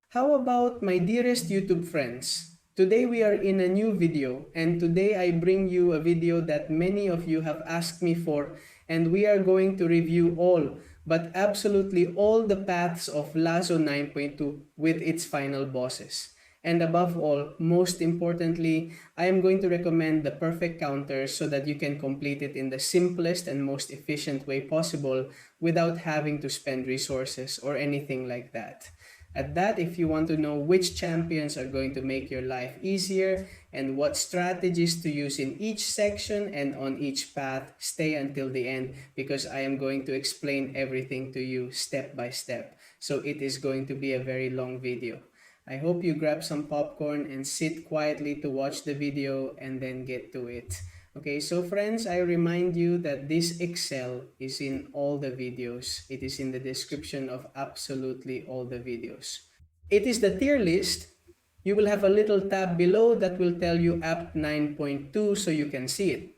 How about my dearest YouTube friends? Today we are in a new video, and today I bring you a video that many of you have asked me for, and we are going to review all, but absolutely all the paths of Lazo 9.2 with its final bosses. And above all, most importantly, I am going to recommend the perfect counters so that you can complete it in the simplest and most efficient way possible without having to spend resources or anything like that. At that, if you want to know which champions are going to make your life easier and what strategies to use in each section and on each path, stay until the end because I am going to explain everything to you step by step. So it is going to be a very long video. I hope you grab some popcorn and sit quietly to watch the video and then get to it. Okay, so friends, I remind you that this Excel is in all the videos. It is in the description of absolutely all the videos. It is the tier list. You will have a little tab below that will tell you App 9.2 so you can see it.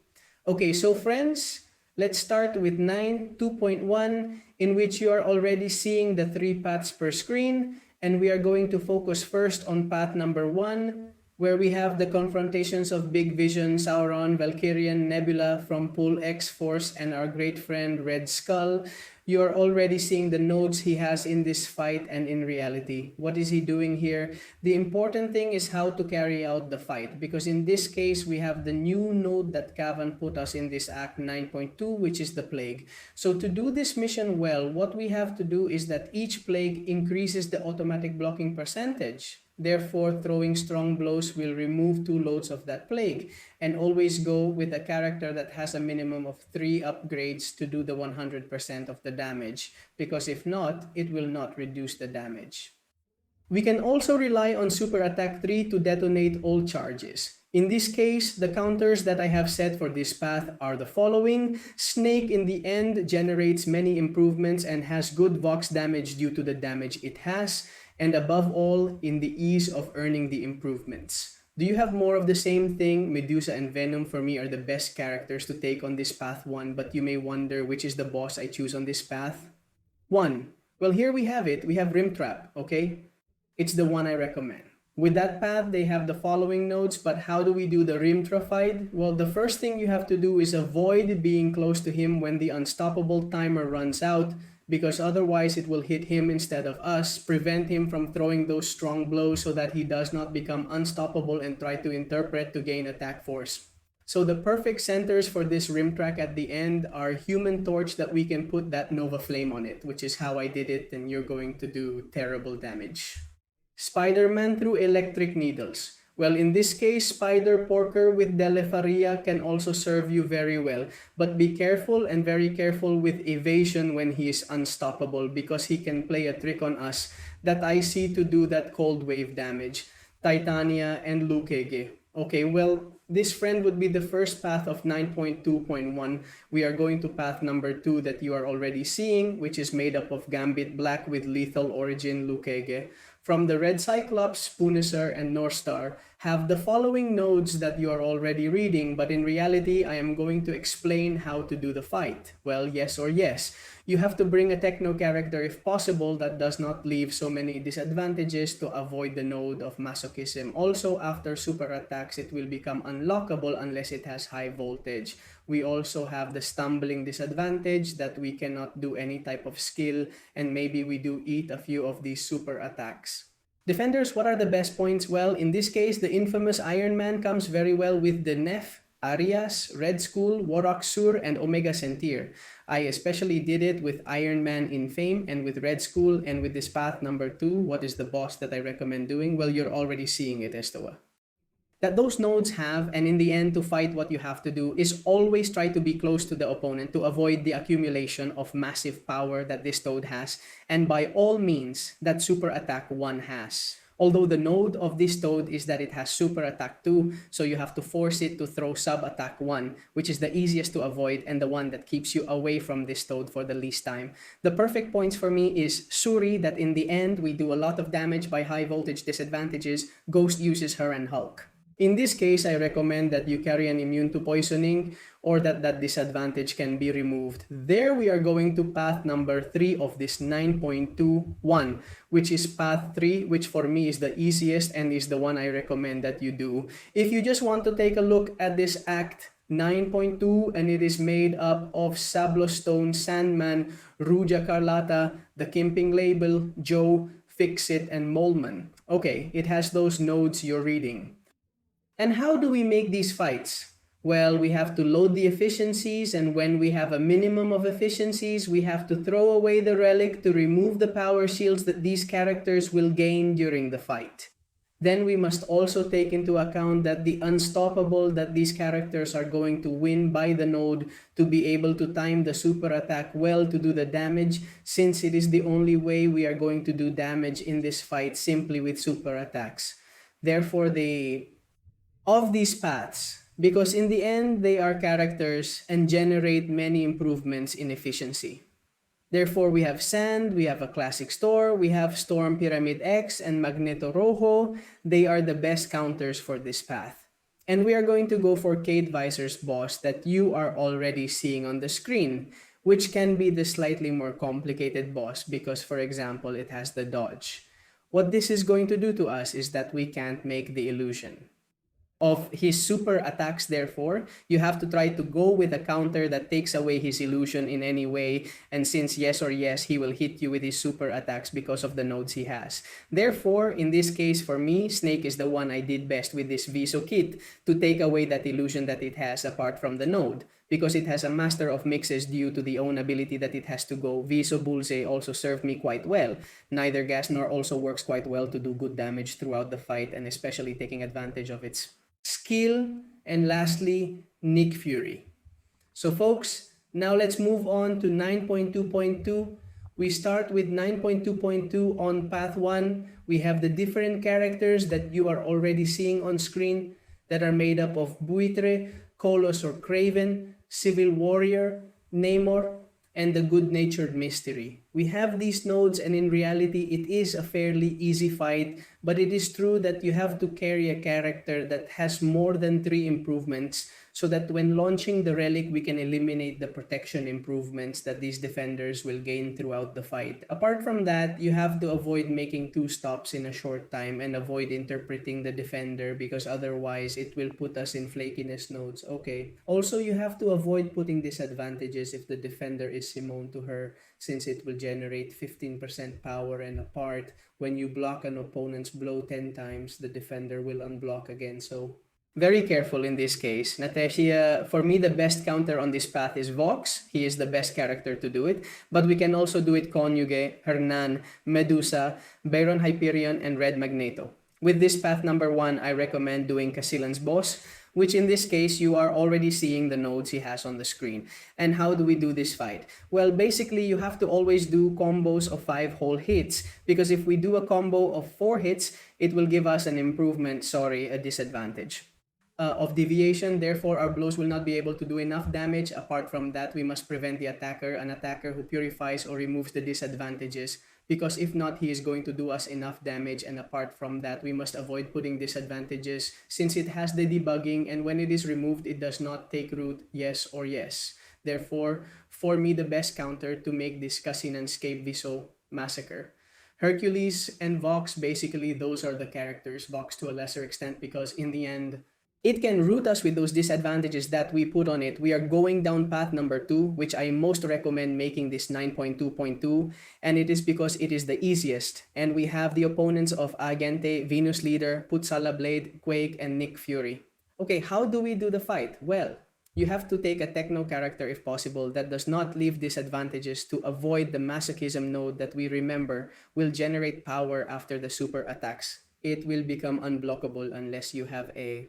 Okay, so friends, let's start with 9.2.1 in which you are already seeing the three paths per screen, and we are going to focus first on path number 1 where we have the confrontations of Big Vision, Sauron, Valkyrian, Nebula from Pool X Force, and our great friend Red Skull. You are already seeing the nodes he has in this fight and in reality. What is he doing here? The important thing is how to carry out the fight, because in this case we have the new node that Cavan put us in this Act 9.2, which is the Plague. So to do this mission well, what we have to do is that each Plague increases the automatic blocking percentage. Therefore, throwing strong blows will remove 2 loads of that plague, and always go with a character that has a minimum of 3 upgrades to do the 100% of the damage, because if not, it will not reduce the damage. We can also rely on Super Attack 3 to detonate all charges. In this case, the counters that I have set for this path are the following. Snake in the end generates many improvements and has good Vox damage due to the damage it has, and above all, in the ease of earning the improvements. Do you have more of the same thing? Medusa and Venom for me are the best characters to take on this path 1, but you may wonder which is the boss I choose on this path. 1. Well, here we have it. We have Rim Trap, okay? It's the one I recommend. With that path, they have the following nodes, but how do we do the Rim Trap fight? Well, the first thing you have to do is avoid being close to him when the unstoppable timer runs out, because otherwise it will hit him instead of us, prevent him from throwing those strong blows so that he does not become unstoppable and try to interpret to gain attack force. So the perfect centers for this rim track at the end are Human Torch that we can put that Nova Flame on it, which is how I did it, and you're going to do terrible damage. Spider-Man through electric needles. Well, in this case, Spider Porker with Delefaria can also serve you very well. But be careful and very careful with evasion when he is unstoppable, because he can play a trick on us that I see to do that cold wave damage. Titania and Lukege. Okay, well, this friend would be the first path of 9.2.1. We are going to path number 2 that you are already seeing, which is made up of Gambit Black with Lethal Origin Lukege. From the Red Cyclops, Punisher, and Northstar have the following nodes that you are already reading, but in reality, I am going to explain how to do the fight. Well, yes or yes. You have to bring a techno character if possible that does not leave so many disadvantages to avoid the node of masochism. Also, after super attacks, it will become unlockable unless it has high voltage. We also have the stumbling disadvantage that we cannot do any type of skill, and maybe we do eat a few of these super attacks. Defenders, what are the best points? Well, in this case, the infamous Iron Man comes very well with the Nef, Arias, Red Skull, Warrock Sur, and Omega Centaur. I especially did it with Iron Man in Fame and with Red Skull, and with this path number 2, what is the boss that I recommend doing? Well, you're already seeing it, Estoa. That those nodes have, and in the end to fight, what you have to do is always try to be close to the opponent to avoid the accumulation of massive power that this toad has, and by all means that super attack 1 has. Although the node of this toad is that it has super attack 2, so you have to force it to throw sub attack 1, which is the easiest to avoid and the one that keeps you away from this toad for the least time. The perfect points for me is Shuri, that in the end we do a lot of damage by high voltage disadvantages. Ghost uses her, and Hulk. In this case, I recommend that you carry an immune to poisoning or that disadvantage can be removed. There we are going to path number 3 of this 9.21, which is path 3, which for me is the easiest and is the one I recommend that you do. If you just want to take a look at this act 9.2, and it is made up of Sablostone, Sandman, Ruja Carlata, the Kimping Label, Joe, Fixit, and Molman. Okay, it has those nodes you're reading. And how do we make these fights? Well, we have to load the efficiencies, and when we have a minimum of efficiencies, we have to throw away the relic to remove the power shields that these characters will gain during the fight. Then we must also take into account that the unstoppable that these characters are going to win by the node to be able to time the super attack well to do the damage, since it is the only way we are going to do damage in this fight simply with super attacks. Therefore, of these paths, because in the end they are characters and generate many improvements in efficiency. Therefore, we have Sand, we have a Classic Store, we have Storm Pyramid X and Magneto Rojo. They are the best counters for this path. And we are going to go for Kate Visor's boss that you are already seeing on the screen, which can be the slightly more complicated boss because, for example, it has the dodge. What this is going to do to us is that we can't make the illusion of his super attacks. Therefore, you have to try to go with a counter that takes away his illusion in any way, and since yes or yes, he will hit you with his super attacks because of the nodes he has. Therefore, in this case for me, Snake is the one I did best with this Viso kit to take away that illusion that it has apart from the node, because it has a master of mixes due to the own ability that it has to go. Viso Bullseye also served me quite well. Neither gas nor also works quite well to do good damage throughout the fight, and especially taking advantage of its skill, and lastly, Nick Fury. So folks, now let's move on to 9.2.2. We start with 9.2.2 on path 1. We have the different characters that you are already seeing on screen that are made up of Buitre, Kolos or Craven, Civil Warrior, Namor, and the Good-Natured Mystery. We have these nodes, and in reality, it is a fairly easy fight, but it is true that you have to carry a character that has more than 3 improvements so that when launching the relic, we can eliminate the protection improvements that these defenders will gain throughout the fight. Apart from that, you have to avoid making 2 stops in a short time and avoid interpreting the defender because otherwise it will put us in flakiness nodes. Okay. Also, you have to avoid putting disadvantages if the defender is Simone to her, since it will generate 15% power, and apart, when you block an opponent's blow 10 times, the defender will unblock again. So very careful in this case. Natesia, for me, the best counter on this path is Vox. He is the best character to do it. But we can also do it Conjugue, Hernan, Medusa, Baron Hyperion, and Red Magneto. With this path number 1, I recommend doing Casillan's boss, which in this case, you are already seeing the nodes he has on the screen. And how do we do this fight? Well, basically, you have to always do combos of 5 whole hits, because if we do a combo of 4 hits, it will give us an improvement, a disadvantage of deviation. Therefore, our blows will not be able to do enough damage. Apart from that, we must prevent the attacker, an attacker who purifies or removes the disadvantages, because if not, he is going to do us enough damage. And apart from that, we must avoid putting disadvantages since it has the debugging, and when it is removed, it does not take root, yes or yes. Therefore, for me, the best counter to make this Cassinan Scape Viso massacre. Hercules and Vox, basically, those are the characters. Vox to a lesser extent, because in the end, it can root us with those disadvantages that we put on it. We are going down path number 2, which I most recommend making this 9.2.2, and it is because it is the easiest. And we have the opponents of Agente, Venus Leader, Putsala Blade, Quake, and Nick Fury. Okay, how do we do the fight? Well, you have to take a techno character if possible that does not leave disadvantages to avoid the masochism node that we remember will generate power after the super attacks. It will become unblockable unless you have a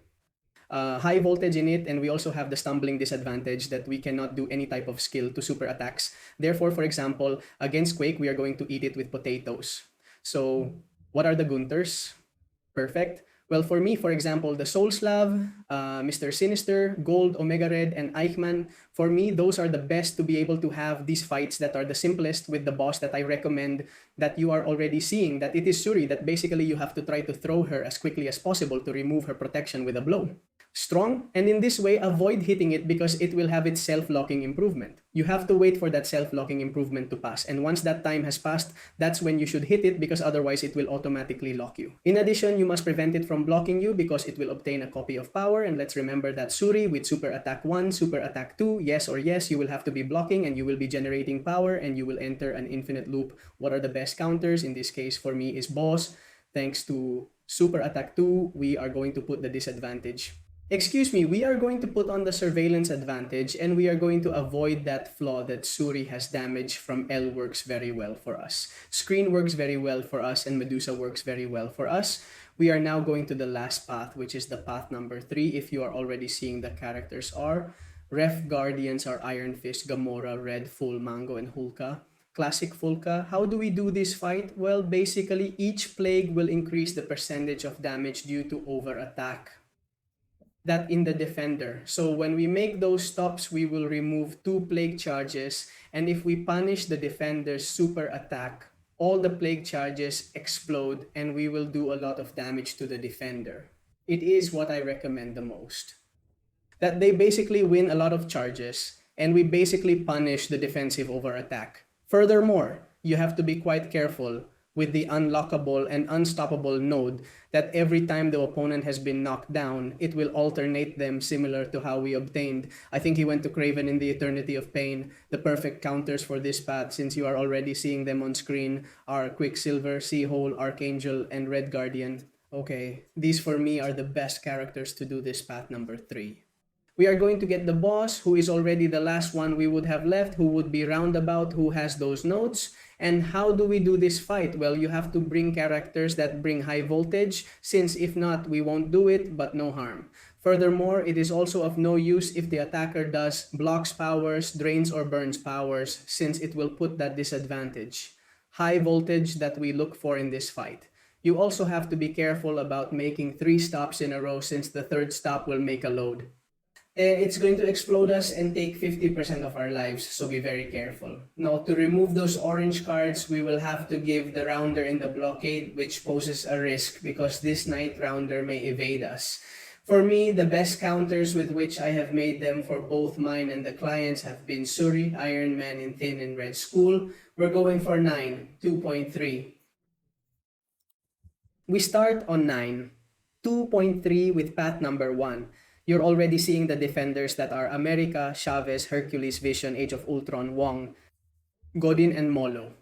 high voltage in it, and we also have the stumbling disadvantage that we cannot do any type of skill to super attacks. Therefore, for example, against Quake, we are going to eat it with potatoes. So what are the Gunters? Perfect. Well, for me, for example, the Soul Slav, Mr. Sinister, Gold, Omega Red, and Eichmann, for me, those are the best to be able to have these fights that are the simplest with the boss that I recommend that you are already seeing, that it is Shuri, that basically you have to try to throw her as quickly as possible to remove her protection with a blow. Strong, and in this way, avoid hitting it because it will have its self-locking improvement. You have to wait for that self-locking improvement to pass, and once that time has passed, that's when you should hit it because otherwise it will automatically lock you. In addition, you must prevent it from blocking you because it will obtain a copy of power, and let's remember that Shuri with Super Attack 1, Super Attack 2, yes or yes, you will have to be blocking and you will be generating power and you will enter an infinite loop. What are the best counters? In this case, for me, is Boss. Thanks to Super Attack 2, we are going to put the disadvantage. Excuse me, we are going to put on the surveillance advantage and we are going to avoid that flaw that Suri has damage from L works very well for us. Screen works very well for us and Medusa works very well for us. We are now going to the last path, which is the path number 3. If you are already seeing the characters are Ref Guardians are Iron Fist, Gamora, Red, Full, Mango, and Hulka. Classic Fulka. How do we do this fight? Well, basically each plague will increase the percentage of damage due to over attack that in the defender. So when we make those stops, we will remove 2 plague charges, and if we punish the defender's super attack, all the plague charges explode and we will do a lot of damage to the defender. It is what I recommend the most. That they basically win a lot of charges and we basically punish the defensive over attack. Furthermore, you have to be quite careful with the unlockable and unstoppable node that every time the opponent has been knocked down, it will alternate them similar to how we obtained. I think he went to Craven in the Eternity of Pain. The perfect counters for this path, since you are already seeing them on screen, are Quicksilver, Seahole, Archangel, and Red Guardian. Okay, these for me are the best characters to do this path number 3. We are going to get the boss, who is already the last one we would have left, who would be Roundabout, who has those notes. And how do we do this fight? Well, you have to bring characters that bring high voltage, since if not, we won't do it, but no harm. Furthermore, it is also of no use if the attacker does blocks powers, drains or burns powers, since it will put that disadvantage. High voltage that we look for in this fight. You also have to be careful about making 3 stops in a row, since the 3rd stop will make a load. It's going to explode us and take 50% of our lives, so be very careful. Now, to remove those orange cards, we will have to give the rounder in the blockade, which poses a risk because this night rounder may evade us. For me, the best counters with which I have made them for both mine and the clients have been Suri, Iron Man, and Thin and Red School. We're going for 9, 2.3. We start on 9, 2.3 with path number 1. You're already seeing the defenders that are America, Chavez, Hercules, Vision, Age of Ultron, Wong, Godin, and Molo.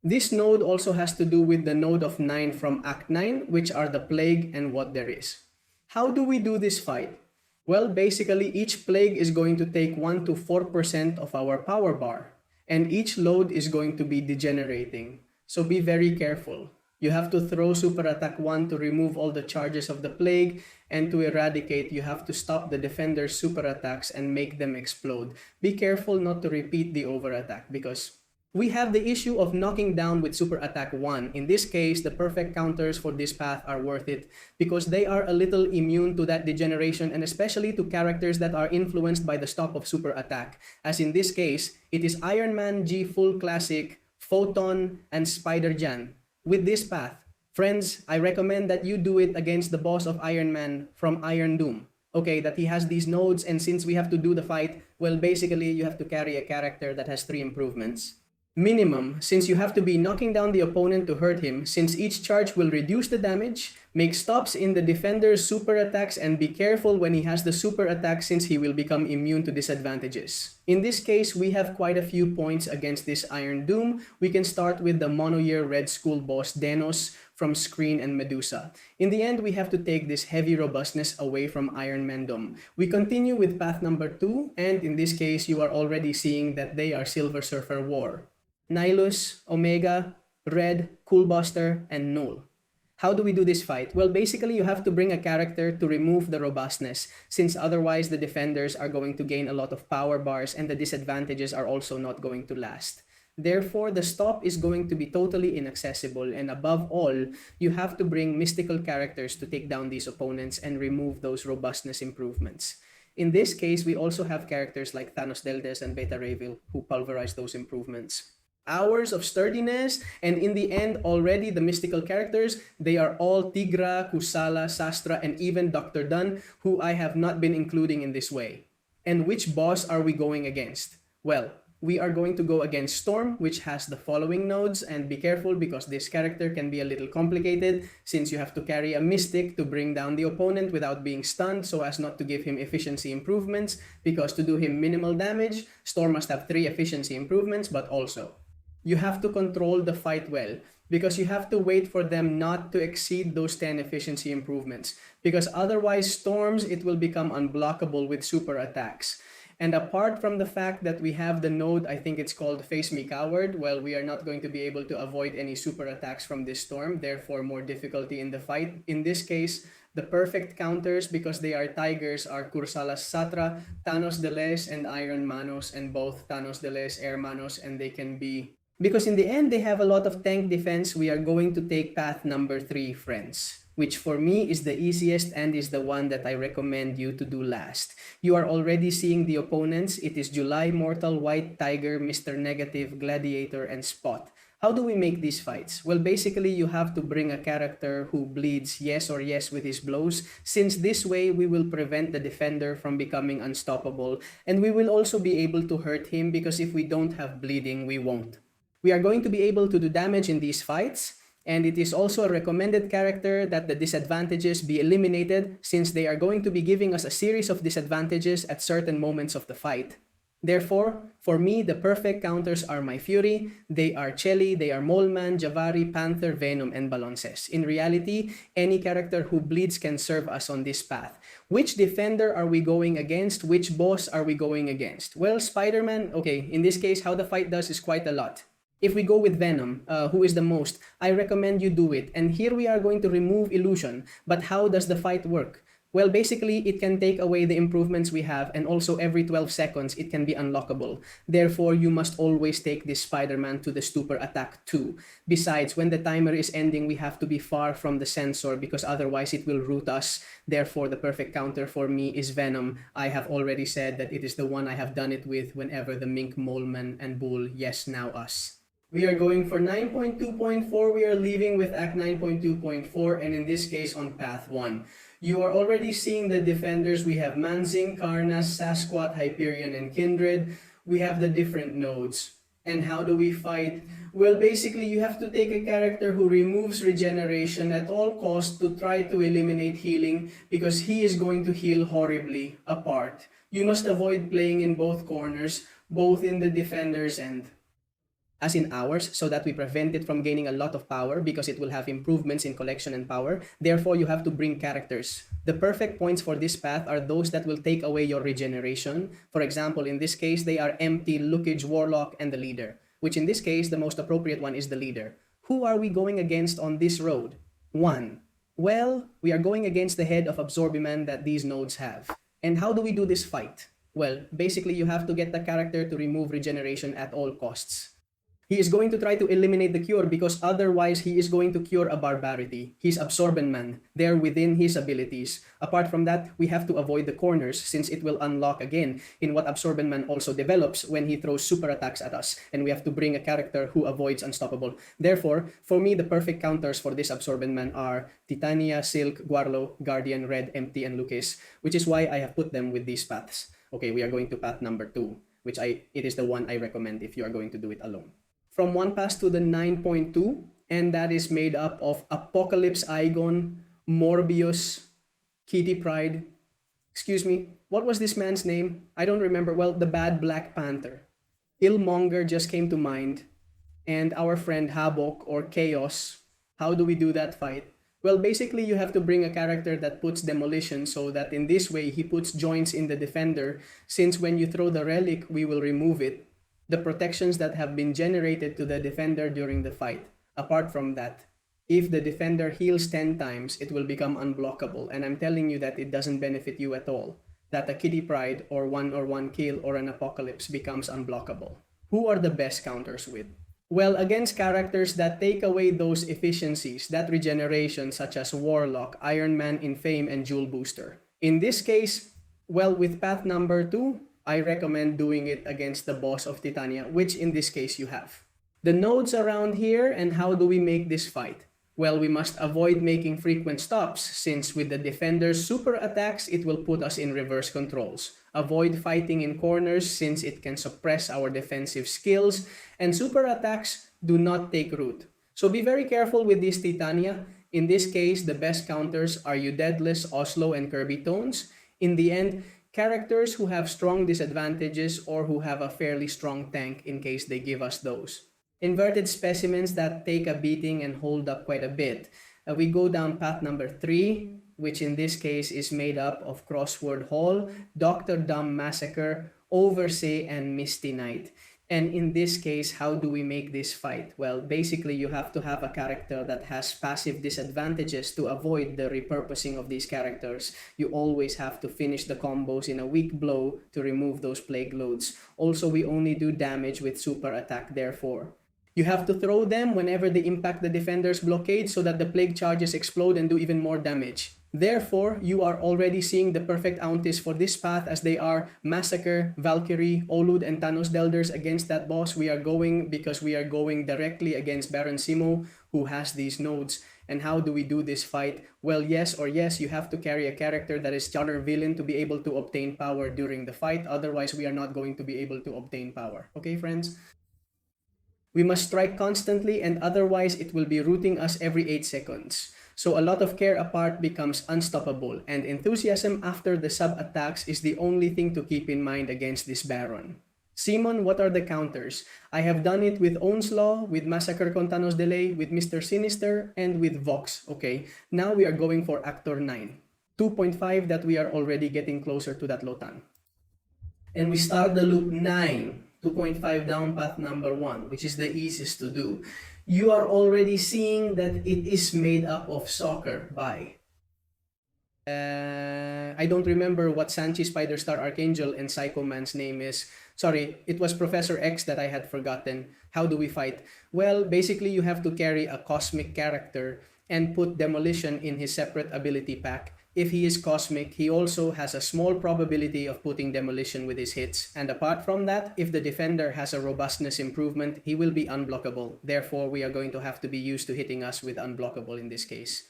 This node also has to do with the node of 9 from Act 9, which are the Plague and what there is. How do we do this fight? Well, basically each Plague is going to take 1 to 4% of our power bar, and each load is going to be degenerating. So be very careful. You have to throw Super Attack 1 to remove all the charges of the Plague, and to eradicate, you have to stop the defender's super attacks and make them explode. Be careful not to repeat the over attack because we have the issue of knocking down with Super Attack 1. In this case, the perfect counters for this path are worth it because they are a little immune to that degeneration and especially to characters that are influenced by the stop of Super Attack. As in this case, it is Iron Man G Full Classic, Photon, and Spider-Jan. With this path, friends, I recommend that you do it against the boss of Iron Man from Iron Doom. Okay, that he has these nodes, and since we have to do the fight, well, basically, you have to carry a character that has 3 improvements. Minimum, since you have to be knocking down the opponent to hurt him, since each charge will reduce the damage, make stops in the defender's super attacks, and be careful when he has the super attack since he will become immune to disadvantages. In this case, we have quite a few points against this Iron Doom. We can start with the Mono-Year Red School boss Denos from Screen and Medusa. In the end, we have to take this heavy robustness away from Iron Man Doom. We continue with path number 2, and in this case, you are already seeing that they are Silver Surfer War. Nihilus, Omega, Red, Coolbuster, and Null. How do we do this fight? Well, basically, you have to bring a character to remove the robustness, since otherwise the defenders are going to gain a lot of power bars and the disadvantages are also not going to last. Therefore, the stop is going to be totally inaccessible, and above all, you have to bring mystical characters to take down these opponents and remove those robustness improvements. In this case, we also have characters like Thanos Deldes and Beta Ray who pulverize those improvements. Hours of sturdiness, and in the end, already the mystical characters, they are all Tigra, Kusala, Sastra, and even Dr. Dunn, who I have not been including in this way. And which boss are we going against? Well, we are going to go against Storm, which has the following nodes, and be careful because this character can be a little complicated since you have to carry a mystic to bring down the opponent without being stunned so as not to give him efficiency improvements, because to do him minimal damage, Storm must have 3 efficiency improvements, but also you have to control the fight well because you have to wait for them not to exceed those 10 efficiency improvements, because otherwise Storms, it will become unblockable with super attacks. And apart from the fact that we have the node, I think it's called Face Me Coward, well, we are not going to be able to avoid any super attacks from this Storm, therefore more difficulty in the fight. In this case, the perfect counters, because they are tigers, are Kursalas Satra, Thanos Deles, and Iron Manos, and both Thanos Deles, Air Manos, and they can be... Because in the end, they have a lot of tank defense, we are going to take path number 3, friends, which for me is the easiest and is the one that I recommend you to do last. You are already seeing the opponents. It is July, Mortal, White, Tiger, Mr. Negative, Gladiator, and Spot. How do we make these fights? Well, basically, you have to bring a character who bleeds yes or yes with his blows, since this way we will prevent the defender from becoming unstoppable, and we will also be able to hurt him because if we don't have bleeding, we won't. We are going to be able to do damage in these fights, and it is also a recommended character that the disadvantages be eliminated since they are going to be giving us a series of disadvantages at certain moments of the fight. Therefore, for me, the perfect counters are my Fury, they are Chelly, they are Moleman, Javari, Panther, Venom, and Balonces. In reality, any character who bleeds can serve us on this path. Which defender are we going against? Which boss are we going against? Well, Spider-Man, okay, in this case, how the fight does is quite a lot. If we go with Venom, who is the most, I recommend you do it. And here we are going to remove Illusion. But how does the fight work? Well, basically, it can take away the improvements we have, and also every 12 seconds, it can be unlockable. Therefore, you must always take this Spider-Man to the Stupor Attack 2. Besides, when the timer is ending, we have to be far from the sensor because otherwise it will root us. Therefore, the perfect counter for me is Venom. I have already said that it is the one I have done it with whenever the Mink, Moleman, and Bull, yes, now us. We are going for 9.2.4, we are leaving with Act 9.2.4, and in this case on Path 1. You are already seeing the defenders. We have Manzing, Karnas, Sasquatch, Hyperion, and Kindred. We have the different nodes. And how do we fight? Well, basically, you have to take a character who removes regeneration at all costs to try to eliminate healing because he is going to heal horribly apart. You must avoid playing in both corners, both in the defender's end as in ours, so that we prevent it from gaining a lot of power because it will have improvements in collection and power. Therefore, you have to bring characters. The perfect points for this path are those that will take away your regeneration. For example, in this case, they are Empty, Lookage, Warlock, and the Leader, which in this case, the most appropriate one is the Leader. Who are we going against on this road? 1. Well, we are going against the head of Absorbiman that these nodes have. And how do we do this fight? Well, basically, you have to get the character to remove regeneration at all costs. He is going to try to eliminate the cure because otherwise he is going to cure a barbarity. He's Absorbent Man. They're within his abilities. Apart from that, we have to avoid the corners since it will unlock again in what Absorbent Man also develops when he throws super attacks at us. And we have to bring a character who avoids Unstoppable. Therefore, for me, the perfect counters for this Absorbent Man are Titania, Silk, Guarlo, Guardian, Red, Empty, and Lucas, which is why I have put them with these paths. Okay, we are going to path number 2, which it is the one I recommend if you are going to do it alone. From 1 pass to the 9.2, and that is made up of Apocalypse Igon, Morbius, Kitty Pryde. Excuse me, what was this man's name? I don't remember. Well, the bad Black Panther. Killmonger just came to mind. And our friend Havoc or Chaos. How do we do that fight? Well, basically, you have to bring a character that puts demolition so that in this way, he puts joints in the defender. Since when you throw the relic, we will remove it. The protections that have been generated to the defender during the fight. Apart from that, if the defender heals 10 times, it will become unblockable. And I'm telling you that it doesn't benefit you at all. That a Kitty Pryde or one kill or an Apocalypse becomes unblockable. Who are the best counters with? Well, against characters that take away those efficiencies, that regeneration, such as Warlock, Iron Man in Fame, and Jewel Booster. In this case, well, with path number 2, I recommend doing it against the boss of Titania, which in this case you have. The nodes around here, and how do we make this fight? Well, we must avoid making frequent stops, since with the defender's super attacks, it will put us in reverse controls. Avoid fighting in corners, since it can suppress our defensive skills, and super attacks do not take root. So be very careful with this Titania. In this case, the best counters are Deadless, Oslo, and Kirby Tones. In the end, characters who have strong disadvantages or who have a fairly strong tank in case they give us those. Inverted specimens that take a beating and hold up quite a bit. We go down path number 3, which in this case is made up of Crossword Hall, Dr. Dumb Massacre, Oversay, and Misty Knight. And in this case, how do we make this fight? Well, basically, you have to have a character that has passive disadvantages to avoid the repurposing of these characters. You always have to finish the combos in a weak blow to remove those plague loads. Also, we only do damage with super attack, therefore. You have to throw them whenever they impact the defender's blockade so that the plague charges explode and do even more damage. Therefore, you are already seeing the perfect aunties for this path, as they are Massacre, Valkyrie, Olud, and Thanos Delders against that boss. We are going because we are going directly against Baron Simo, who has these nodes. And how do we do this fight? Well, yes, you have to carry a character that is genre villain to be able to obtain power during the fight. Otherwise, we are not going to be able to obtain power. Okay, friends? We must strike constantly, and otherwise it will be rooting us every 8 seconds. So a lot of care apart becomes unstoppable, and enthusiasm after the sub-attacks is the only thing to keep in mind against this Baron. Simon, what are the counters? I have done it with Onslaw, with Massacre con Thanos Delay, with Mr. Sinister, and with Vox. Okay, now we are going for Actor 9. 2.5 that we are already getting closer to that Lotan. And we start the loop 9. 2.5 down path number 1, which is the easiest to do. You are already seeing that it is made up of soccer by... I don't remember what Sanchi, Spider-Star, Archangel, and Psycho Man's name is. Sorry, it was Professor X that I had forgotten. How do we fight? Well, basically you have to carry a cosmic character and put Demolition in his separate ability pack. If he is cosmic, he also has a small probability of putting Demolition with his hits. And apart from that, if the defender has a robustness improvement, he will be unblockable. Therefore, we are going to have to be used to hitting us with unblockable in this case.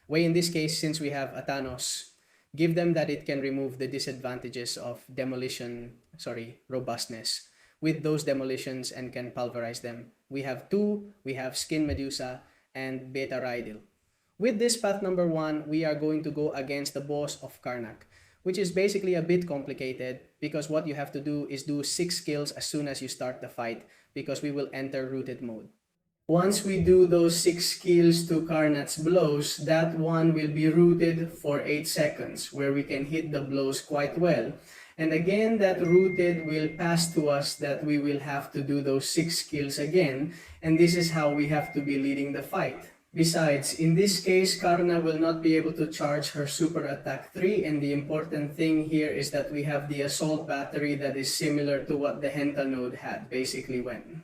In this case, since we have a Thanos, give them that it can remove the disadvantages of robustness with those demolitions and can pulverize them. We have 2, we have Skin Medusa, and Beta Rydil. With this path number 1, we are going to go against the boss of Karnak, which is basically a bit complicated because what you have to do is do 6 skills as soon as you start the fight because we will enter rooted mode. Once we do those 6 skills to Karnak's blows, that one will be rooted for 8 seconds where we can hit the blows quite well. And again, that rooted will pass to us that we will have to do those 6 skills again, and this is how we have to be leading the fight. Besides, in this case, Karna will not be able to charge her super attack 3, and the important thing here is that we have the assault battery that is similar to what the Henta node had, basically when.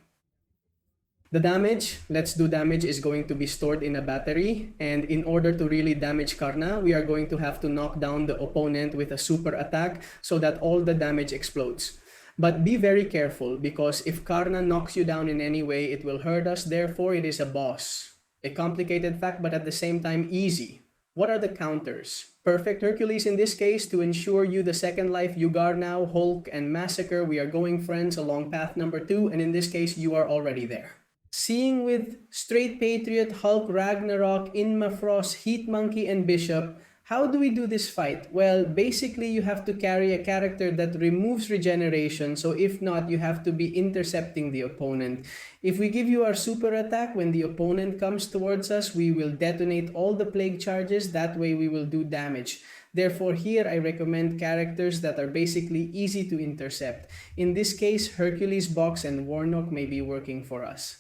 The damage, let's do damage, is going to be stored in a battery, and in order to really damage Karna, we are going to have to knock down the opponent with a super attack so that all the damage explodes. But be very careful, because if Karna knocks you down in any way, it will hurt us, therefore it is a boss. A complicated fact, but at the same time easy. What are the counters? Perfect Hercules in this case to ensure you the second life. Yugarnau, Hulk, and Massacre. We are going friends along path number 2, and in this case, you are already there. Seeing with Straight Patriot, Hulk, Ragnarok, Inma Frost, Heat Monkey, and Bishop, how do we do this fight? Well, basically you have to carry a character that removes regeneration, so if not, you have to be intercepting the opponent. If we give you our super attack, when the opponent comes towards us, we will detonate all the plague charges, that way we will do damage. Therefore, here I recommend characters that are basically easy to intercept. In this case, Hercules, Box, and Warnock may be working for us.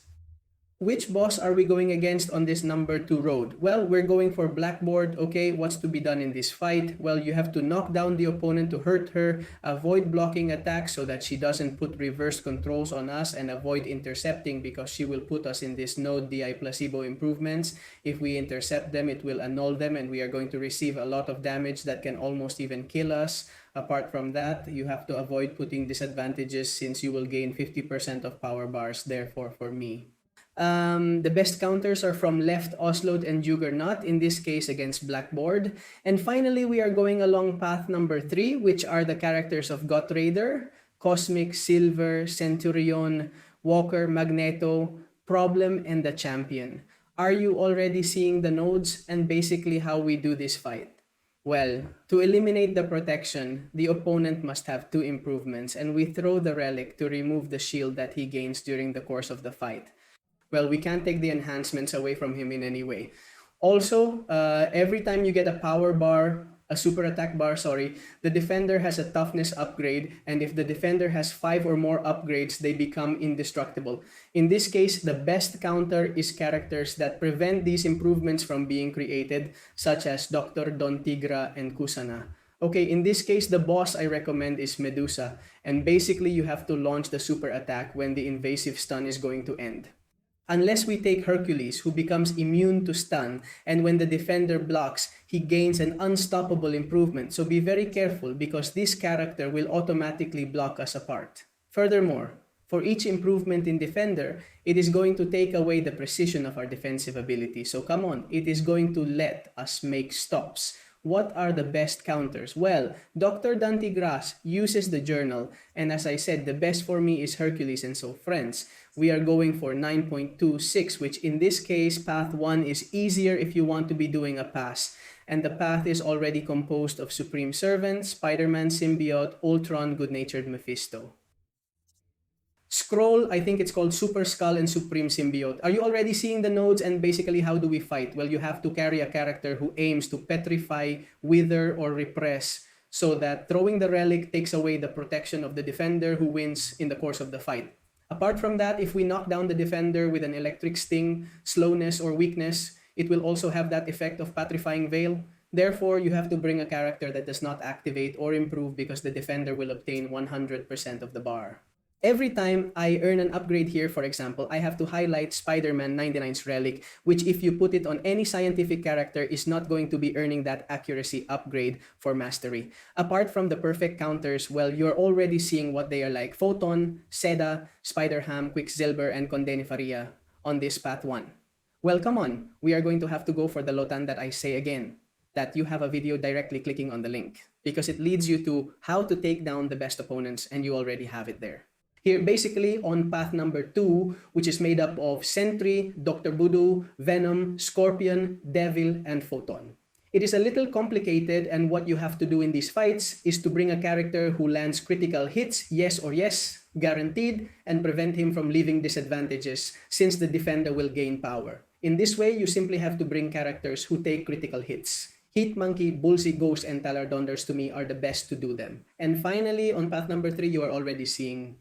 Which boss are we going against on this number 2 road? Well, we're going for Blackboard. Okay, what's to be done in this fight? Well, you have to knock down the opponent to hurt her, avoid blocking attacks so that she doesn't put reverse controls on us, and avoid intercepting because she will put us in this node DI placebo improvements. If we intercept them, it will annul them and we are going to receive a lot of damage that can almost even kill us. Apart from that, you have to avoid putting disadvantages since you will gain 50% of power bars, therefore for me. The best counters are from Left, Oslot, and Juggernaut, in this case against Blackboard. And finally, we are going along path number 3, which are the characters of God Raider, Cosmic, Silver, Centurion, Walker, Magneto, Problem, and the Champion. Are you already seeing the nodes and basically how we do this fight? Well, to eliminate the protection, the opponent must have 2 improvements, and we throw the relic to remove the shield that he gains during the course of the fight. Well, we can't take the enhancements away from him in any way. Also, every time you get a power bar, a super attack bar, sorry, the defender has a toughness upgrade, and if the defender has 5 or more upgrades, they become indestructible. In this case, the best counter is characters that prevent these improvements from being created, such as Dr. Don Tigra and Kusana. Okay, in this case, the boss I recommend is Medusa, and basically you have to launch the super attack when the invasive stun is going to end. Unless we take Hercules, who becomes immune to stun, and when the defender blocks, he gains an unstoppable improvement. So be very careful because this character will automatically block us apart. Furthermore, for each improvement in defender, it is going to take away the precision of our defensive ability. So come on, it is going to let us make stops. What are the best counters? Well, Dr. Dantigras uses the journal, and as I said, the best for me is Hercules, and so friends, we are going for 9.26, which in this case, path 1 is easier if you want to be doing a pass. And the path is already composed of Supreme Servant, Spider-Man Symbiote, Ultron, Good-Natured Mephisto. Scroll, I think it's called Super Skull and Supreme Symbiote. Are you already seeing the nodes and basically how do we fight? Well, you have to carry a character who aims to petrify, wither, or repress so that throwing the relic takes away the protection of the defender who wins in the course of the fight. Apart from that, if we knock down the defender with an electric sting, slowness, or weakness, it will also have that effect of petrifying veil. Therefore, you have to bring a character that does not activate or improve because the defender will obtain 100% of the bar. Every time I earn an upgrade here, for example, I have to highlight Spider-Man 99's relic, which if you put it on any scientific character is not going to be earning that accuracy upgrade for mastery. Apart from the perfect counters, well, you're already seeing what they are like. Photon, Seda, Spider-Ham, Quicksilver, and Condenifaria on this path 1. Well, come on, we are going to have to go for the Lotan that I say again, that you have a video directly clicking on the link, because it leads you to how to take down the best opponents, and you already have it there. Here, basically, on path number 2, which is made up of Sentry, Dr. Voodoo, Venom, Scorpion, Devil, and Photon. It is a little complicated, and what you have to do in these fights is to bring a character who lands critical hits, yes or yes, guaranteed, and prevent him from leaving disadvantages since the defender will gain power. In this way, you simply have to bring characters who take critical hits. Heat Monkey, Bullseye, Ghost, and Talardonders to me are the best to do them. And finally, on path number 3, you are already seeing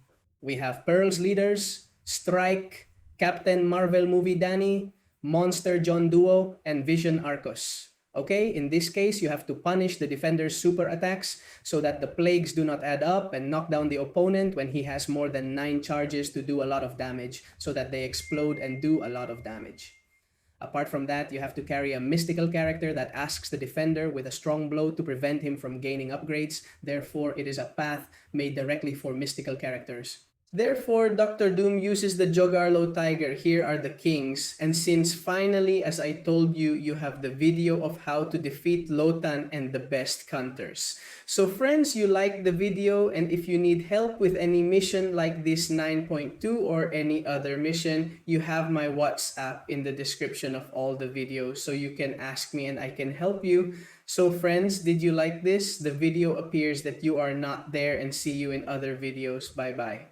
we have Pearl's Leaders, Strike, Captain Marvel Movie Danny, Monster John Duo, and Vision Arcos. Okay, in this case, you have to punish the defender's super attacks so that the plagues do not add up and knock down the opponent when he has more than 9 charges to do a lot of damage so that they explode and do a lot of damage. Apart from that, you have to carry a mystical character that asks the defender with a strong blow to prevent him from gaining upgrades. Therefore, it is a path made directly for mystical characters. Therefore, Dr. Doom uses the Jogarlo Tiger. Here are the kings. And since finally, as I told you, you have the video of how to defeat Lotan and the best counters. So friends, you like the video, and if you need help with any mission like this 9.2 or any other mission, you have my WhatsApp in the description of all the videos, so you can ask me and I can help you. So friends, did you like this? The video appears that you are not there, and see you in other videos. Bye-bye.